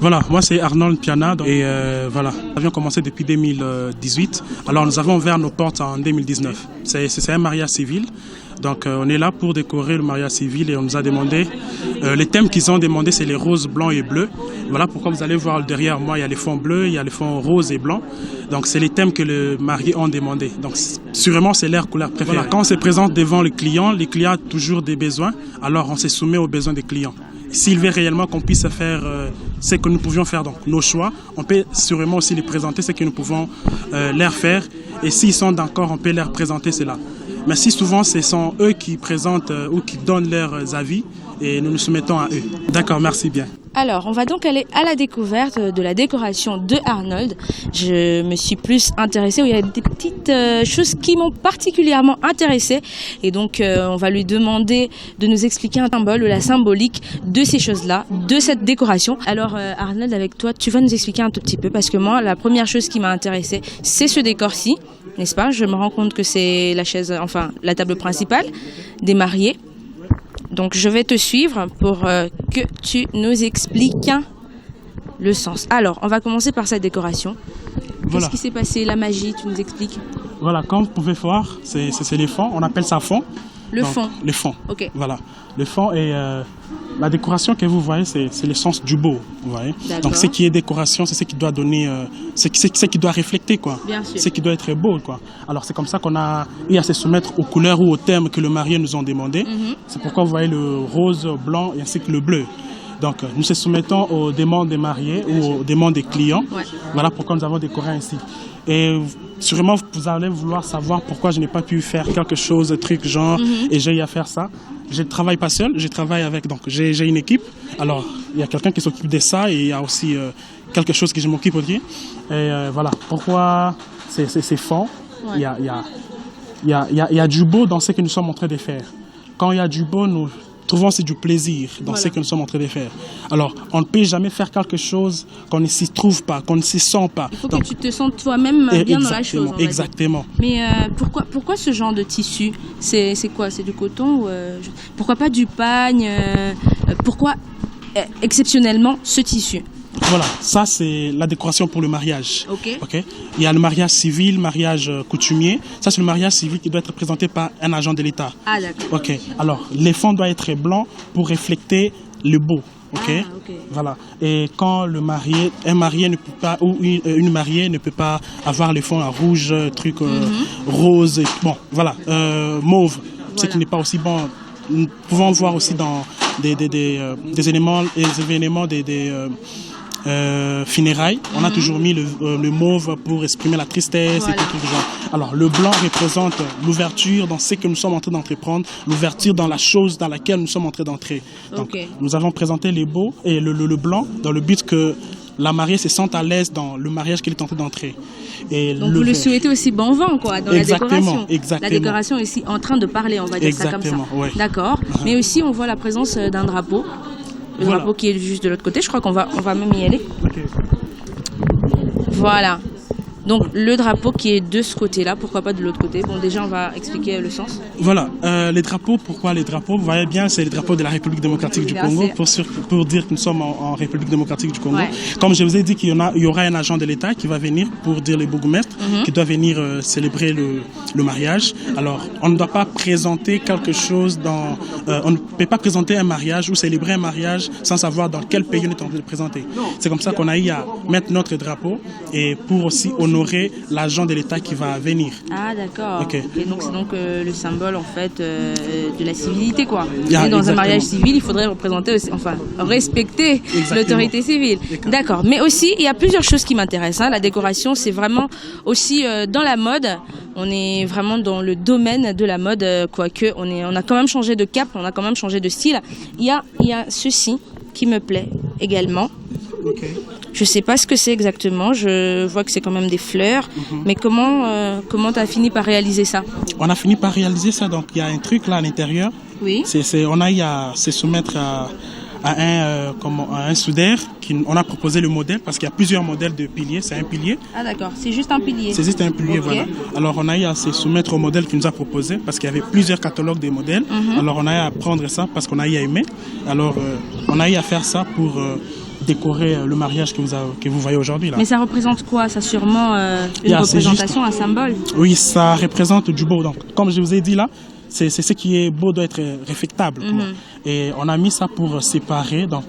Voilà, moi c'est Arnold Piana et voilà, nous avions commencé depuis 2018. Alors nous avons ouvert nos portes en 2019. C'est un mariage civil. Donc on est là pour décorer le mariage civil et on nous a demandé, les thèmes qu'ils ont demandé c'est les roses, blancs et bleus. Voilà pourquoi vous allez voir derrière moi il y a les fonds bleus, il y a les fonds roses et blancs. Donc c'est les thèmes que les mariés ont demandé. Donc sûrement c'est leur couleur préférée. Voilà, quand on se présente devant les clients ont toujours des besoins, alors on se soumet aux besoins des clients. S'ils veulent réellement qu'on puisse faire ce que nous pouvions faire, donc nos choix, on peut sûrement aussi les présenter ce que nous pouvons leur faire. Et s'ils sont d'accord, on peut leur présenter cela. Mais si souvent ce sont eux qui présentent ou qui donnent leurs avis et nous nous soumettons à eux. D'accord, merci bien. Alors, on va donc aller à la découverte de la décoration de Arnold. Je me suis plus intéressée, il y a des petites choses qui m'ont particulièrement intéressée. Et donc, on va lui demander de nous expliquer un symbole ou la symbolique de ces choses-là, de cette décoration. Alors, Arnold, avec toi, tu vas nous expliquer un tout petit peu parce que moi, la première chose qui m'a intéressée, c'est ce décor-ci, n'est-ce pas? Je me rends compte que c'est la chaise, enfin, la table principale des mariés. Donc je vais te suivre pour que tu nous expliques le sens. Alors, on va commencer par cette décoration. Voilà. Qu'est-ce qui s'est passé? La magie, tu nous expliques? Voilà, comme vous pouvez voir, c'est les fonds, on appelle ça fond. Le fond. Le fond. Ok. Voilà. Le fond et la décoration que vous voyez, c'est le sens du beau. Vous voyez. Donc ce qui est décoration, c'est ce qui doit donner, ce qui doit refléter quoi. Bien sûr. Ce qui doit être beau quoi. Alors c'est comme ça qu'on a eu à se soumettre aux couleurs ou aux thèmes que le marié nous ont demandé. C'est pourquoi vous voyez le rose, blanc et ainsi que le bleu. Donc nous se soumettons aux demandes des mariés ou aux demandes des clients. Ouais. Voilà pourquoi nous avons décoré ainsi. Et sûrement vous allez vouloir savoir pourquoi je n'ai pas pu faire quelque chose, truc genre, et j'ai eu à faire ça. Je ne travaille pas seul, je travaille avec, donc j'ai une équipe. Alors il y a quelqu'un qui s'occupe de ça et il y a aussi quelque chose que je m'occupe aussi. Et voilà pourquoi c'est fond. Ouais. Il y a du beau dans ce que nous sommes en train de faire. Quand il y a du beau, nous trouvons aussi du plaisir dans ce que nous sommes en train de faire. Alors, on ne peut jamais faire quelque chose qu'on ne s'y trouve pas, qu'on ne s'y sent pas. Il faut que tu te sentes toi-même bien dans la chose. Exactement. Mais pourquoi ce genre de tissu? C'est quoi? C'est du coton ou pourquoi pas du pagne? Pourquoi exceptionnellement ce tissu? Voilà, ça c'est la décoration pour le mariage. Ok. Il y a le mariage civil, mariage coutumier. Ça c'est le mariage civil qui doit être présenté par un agent de l'État. Ah d'accord. Ok. Alors les fonds doivent être blancs pour refléter le beau. Ok. Voilà. Et quand un marié ne peut pas ou une mariée ne peut pas avoir les fonds à rouge, truc rose. Et, bon, voilà, mauve. Voilà. Ce qui n'est pas aussi bon. Nous pouvons voir aussi dans des éléments, des événements funérailles, on a toujours mis le mauve pour exprimer la tristesse et tout genre. Alors le blanc représente l'ouverture dans ce que nous sommes en train d'entreprendre, l'ouverture dans la chose dans laquelle nous sommes en train d'entrer. Donc nous avons présenté les beaux et le blanc dans le but que la mariée se sente à l'aise dans le mariage qu'elle est en train d'entrer. Et donc vous le souhaitez aussi bon vent quoi dans la décoration. Exactement. La décoration est aussi en train de parler, on va dire ça comme ça. Ouais. D'accord. Mais aussi on voit la présence d'un drapeau. Le drapeau qui est juste de l'autre côté, je crois qu'on va même y aller. Okay. Voilà. Donc le drapeau qui est de ce côté-là, pourquoi pas de l'autre côté? Bon, déjà on va expliquer le sens. Voilà, les drapeaux, pourquoi les drapeaux? Vous voyez bien, c'est les drapeaux de la République démocratique du Congo, pour dire que nous sommes en République démocratique du Congo. Ouais. Comme je vous ai dit qu'il y aura un agent de l'État qui va venir pour dire les bourgmestres, qui doit venir célébrer le mariage. Alors, on ne doit pas présenter quelque chose on ne peut pas présenter un mariage ou célébrer un mariage sans savoir dans quel pays on est en train de présenter. C'est comme ça qu'on a eu à mettre notre drapeau et pour aussi honorer l'agent de l'État qui va venir. Ah d'accord. Okay. Okay, donc c'est donc le symbole en fait de la civilité quoi. Et dans un mariage civil, il faudrait représenter aussi, enfin respecter l'autorité civile. D'accord. Mais aussi il y a plusieurs choses qui m'intéressent. Hein. La décoration c'est vraiment aussi dans la mode. On est vraiment dans le domaine de la mode, quoique on a quand même changé de cap, on a quand même changé de style. Il y a ceci qui me plaît également. Okay. Je sais pas ce que c'est exactement, je vois que c'est quand même des fleurs, mais comment tu as fini par réaliser ça? On a fini par réaliser ça, donc il y a un truc là à l'intérieur. Oui. On a eu à se soumettre à un soudeur on a proposé le modèle parce qu'il y a plusieurs modèles de piliers, c'est un pilier. Ah d'accord, c'est juste un pilier. C'est juste un pilier, voilà. Alors on a eu à se soumettre au modèle qu'il nous a proposé parce qu'il y avait plusieurs catalogues des modèles. Alors on a eu à prendre ça parce qu'on a eu à aimer. Alors on a eu à faire ça pour décorer le mariage que vous voyez aujourd'hui. Mais ça représente quoi? Ça sûrement une représentation, un symbole? Oui, ça représente du beau. Donc, comme je vous ai dit là, c'est ce qui est beau doit être réfectable. Et on a mis ça pour séparer. Donc,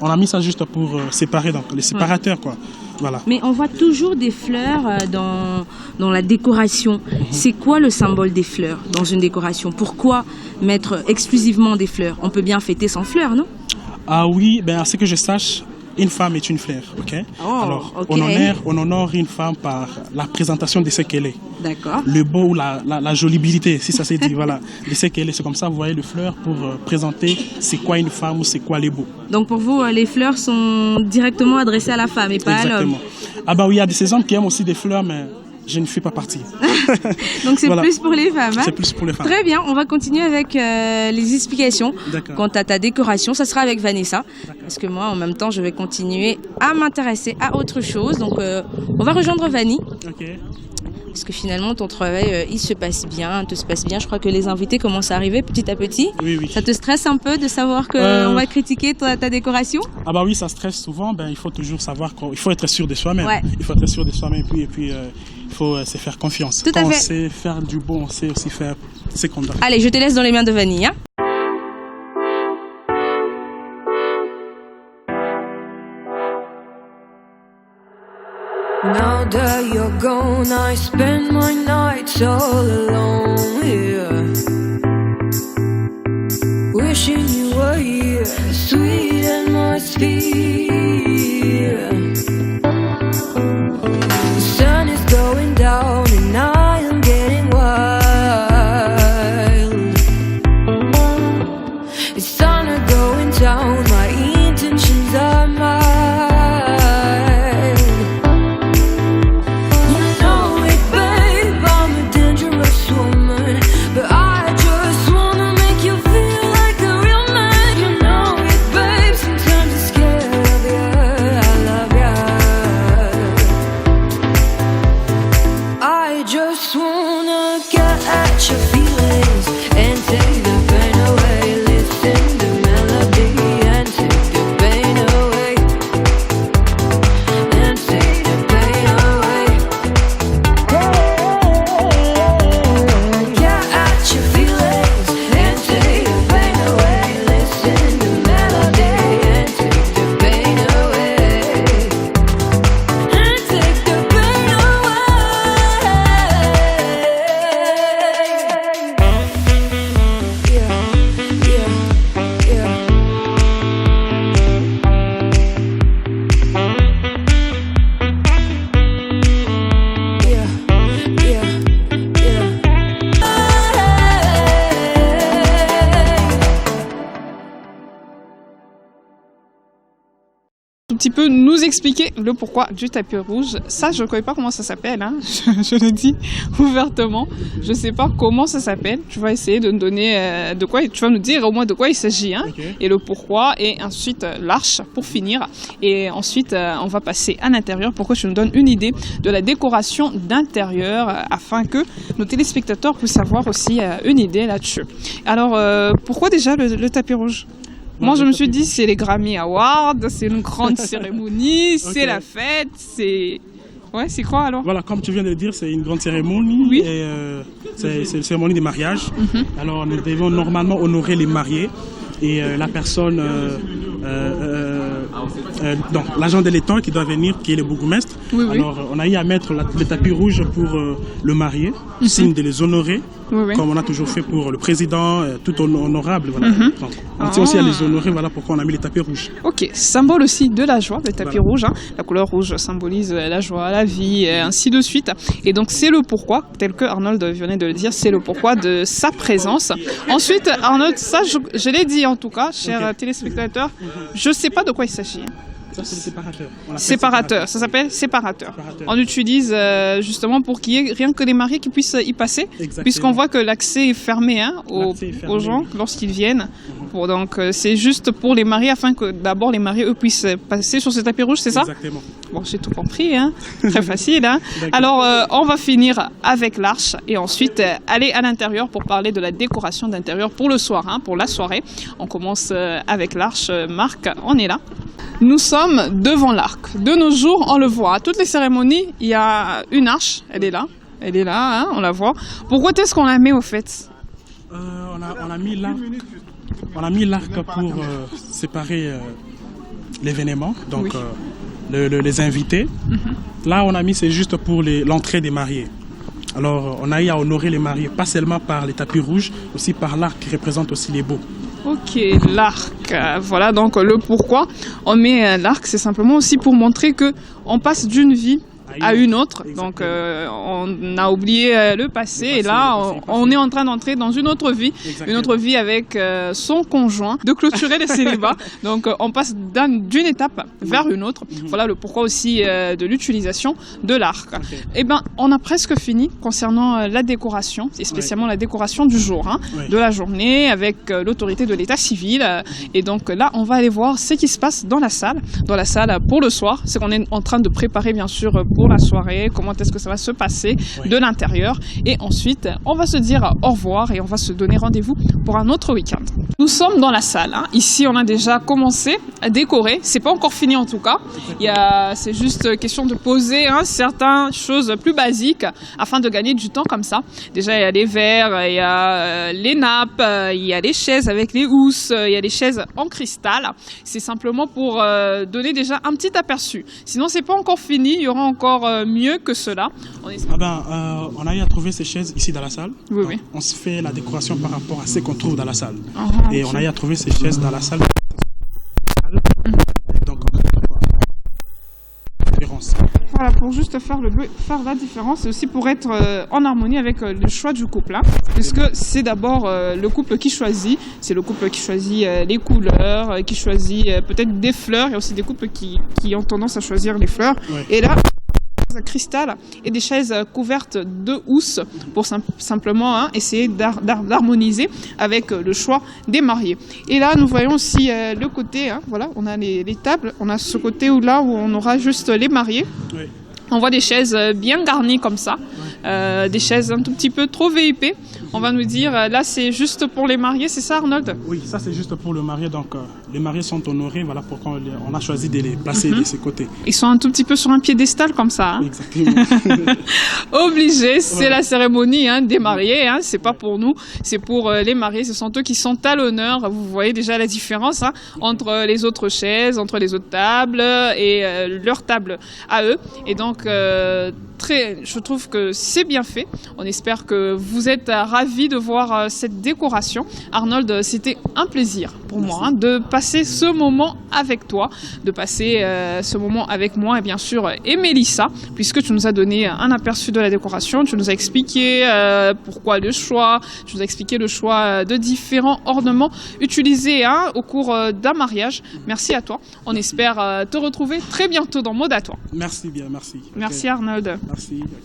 on a mis ça juste pour séparer, donc les séparateurs, quoi. Voilà. Mais on voit toujours des fleurs dans la décoration. C'est quoi le symbole des fleurs dans une décoration? Pourquoi mettre exclusivement des fleurs? On peut bien fêter sans fleurs, non? Ah oui, à ce que je sache, une femme est une fleur, ok? Alors, on honore une femme par la présentation de ce qu'elle est. D'accord. Le beau ou la jolibilité, si ça s'est dit, voilà. De ce qu'elle est, c'est comme ça, vous voyez le fleur pour présenter c'est quoi une femme ou c'est quoi les beaux. Donc pour vous, les fleurs sont directement adressées à la femme et pas à l'homme? Ah oui, il y a de ces hommes qui aiment aussi des fleurs, mais je ne fais pas partie. Donc c'est plus pour les femmes, hein? C'est plus pour les femmes. Très bien, on va continuer avec les explications quant à ta décoration. Ça sera avec Vanessa, parce que moi, en même temps, je vais continuer à m'intéresser à autre chose. Donc on va rejoindre Vanny. Parce que finalement, ton travail, il se passe bien, tout se passe bien. Je crois que les invités commencent à arriver petit à petit. Oui. Ça te stresse un peu de savoir qu'on va critiquer ta décoration? Ah oui, ça stresse souvent. Il faut toujours savoir qu'il faut être sûr de soi-même. Ouais. Il faut être sûr de soi-même et puis il faut se faire confiance. Tout à fait. On sait faire du bon, on sait aussi faire ce qu'on doit. Allez, je te laisse dans les mains de Vanny. Hein? Now that you're gone, I spend my nights all alone here, wishing you were here, sweet atmosphere. The sun is going down and I am getting wild. It's thunder going down, my intentions are mild. Petit peu nous expliquer le pourquoi du tapis rouge. Ça, je ne connais pas comment ça s'appelle, hein. Je le dis ouvertement. Je ne sais pas comment ça s'appelle. Tu vas essayer de nous donner de quoi, tu vas nous dire au moins de quoi il s'agit, hein, et le pourquoi, et ensuite l'arche pour finir. Et ensuite, on va passer à l'intérieur pour que tu nous donnes une idée de la décoration d'intérieur afin que nos téléspectateurs puissent avoir aussi une idée là-dessus. Alors, pourquoi déjà le tapis rouge? Moi, je me suis dit, c'est les Grammy Awards, c'est une grande cérémonie, c'est la fête, c'est... Ouais, c'est quoi alors? Voilà, comme tu viens de le dire, c'est une grande cérémonie. Oui. Et c'est une cérémonie de mariage. Alors, nous devons normalement honorer les mariés. Et la personne, donc l'agent de l'État qui doit venir, qui est le bourgmestre. Oui. Alors, on a eu à mettre le tapis rouge pour le marié, signe de les honorer. Oui. Comme on a toujours fait pour le président, tout honorable. Voilà. Donc, on tient aussi à les honorer, voilà pourquoi on a mis les tapis rouges. Ok, symbole aussi de la joie, le tapis rouge. Hein. La couleur rouge symbolise la joie, la vie, ainsi de suite. Et donc c'est le pourquoi, tel que Arnold venait de le dire, c'est le pourquoi de sa présence. Ensuite, Arnold, ça je l'ai dit en tout cas, chers téléspectateurs, je ne sais pas de quoi il s'agit. Ça, c'est le séparateur. Séparateur, ça s'appelle séparateur. On utilise justement pour qu'il y ait rien que les mariés qui puissent y passer, puisqu'on voit que l'accès est fermé, hein, aux gens lorsqu'ils viennent. Bon, donc c'est juste pour les mariés afin que d'abord les mariés eux puissent passer sur ce tapis rouge, c'est ça? Exactement. Bon, j'ai tout compris, hein. Très facile. Hein. Alors on va finir avec l'arche et ensuite aller à l'intérieur pour parler de la décoration d'intérieur pour le soir, hein, pour la soirée. On commence avec l'arche. Marc, on est là. Nous sommes devant l'arc. De nos jours, on le voit. À toutes les cérémonies, il y a une arche. Elle est là. Elle est là, hein, on la voit. Pourquoi est-ce qu'on la met au fait? On a mis l'arc pour séparer l'événement, donc oui. Les invités. Là, on a mis, c'est juste pour l'entrée des mariés. Alors, on a eu à honorer les mariés, pas seulement par les tapis rouges, aussi par l'arc qui représente aussi les beaux. Ok, l'arc. Voilà donc le pourquoi on met l'arc, c'est simplement aussi pour montrer que on passe d'une vie à une autre. Donc on a oublié le passé et là on est en train d'entrer dans une autre vie. Exactement. Une autre vie avec son conjoint, de clôturer les célibats. Donc on passe d'une étape vers une autre. Voilà le pourquoi aussi de l'utilisation de l'arc. Okay. Eh ben on a presque fini concernant la décoration, et spécialement la décoration du jour, hein, de la journée avec l'autorité de l'état civil. Et donc là on va aller voir ce qui se passe dans la salle pour le soir. C'est qu'on est en train de préparer bien sûr pour la soirée, comment est-ce que ça va se passer de l'intérieur. Et ensuite, on va se dire au revoir et on va se donner rendez-vous pour un autre week-end. Nous sommes dans la salle. Hein. Ici, on a déjà commencé à décorer. C'est pas encore fini en tout cas. C'est juste question de poser certaines choses plus basiques afin de gagner du temps comme ça. Déjà, il y a les verres, il y a les nappes, il y a les chaises avec les housses, il y a les chaises en cristal. C'est simplement pour donner déjà un petit aperçu. Sinon, c'est pas encore fini. Il y aura encore mieux que cela. On a eu à trouver ces chaises ici dans la salle. Oui, oui. On se fait la décoration par rapport à ce qu'on trouve dans la salle. Et on a eu à trouver ces chaises dans la salle. Donc, voilà, pour juste faire la différence, et aussi pour être en harmonie avec le choix du couple. Hein, puisque c'est d'abord le couple qui choisit, c'est le couple qui choisit les couleurs, qui choisit peut-être des fleurs. Il y a aussi des couples qui ont tendance à choisir les fleurs. Ouais. Et là, cristal et des chaises couvertes de housses pour simplement essayer d'harmoniser avec le choix des mariés. Et là, nous voyons aussi le côté, voilà, on a les tables, on a ce côté où on aura juste les mariés. Oui. On voit des chaises bien garnies comme ça, des chaises un tout petit peu trop VIP. On va nous dire, là c'est juste pour les mariés, c'est ça Arnold? Oui, ça c'est juste pour le marié, donc les mariés sont honorés, voilà pourquoi on a choisi de les placer de ces côtés. Ils sont un tout petit peu sur un piédestal comme ça. Hein. Exactement. Obligé, c'est la cérémonie des mariés, c'est pas pour nous, c'est pour les mariés, ce sont eux qui sont à l'honneur. Vous voyez déjà la différence entre les autres chaises, entre les autres tables et leur table à eux. Et donc, je trouve que c'est bien fait. On espère que vous êtes ravis de voir cette décoration. Arnold, c'était un plaisir pour moi de passer ce moment avec toi, de passer ce moment avec moi et bien sûr et Mélissa, puisque tu nous as donné un aperçu de la décoration, tu nous as expliqué pourquoi le choix, tu nous as expliqué le choix de différents ornements utilisés au cours d'un mariage. Merci à toi. On espère te retrouver très bientôt dans Mode à toi. Merci bien, merci. Merci Arnold. Merci. Okay.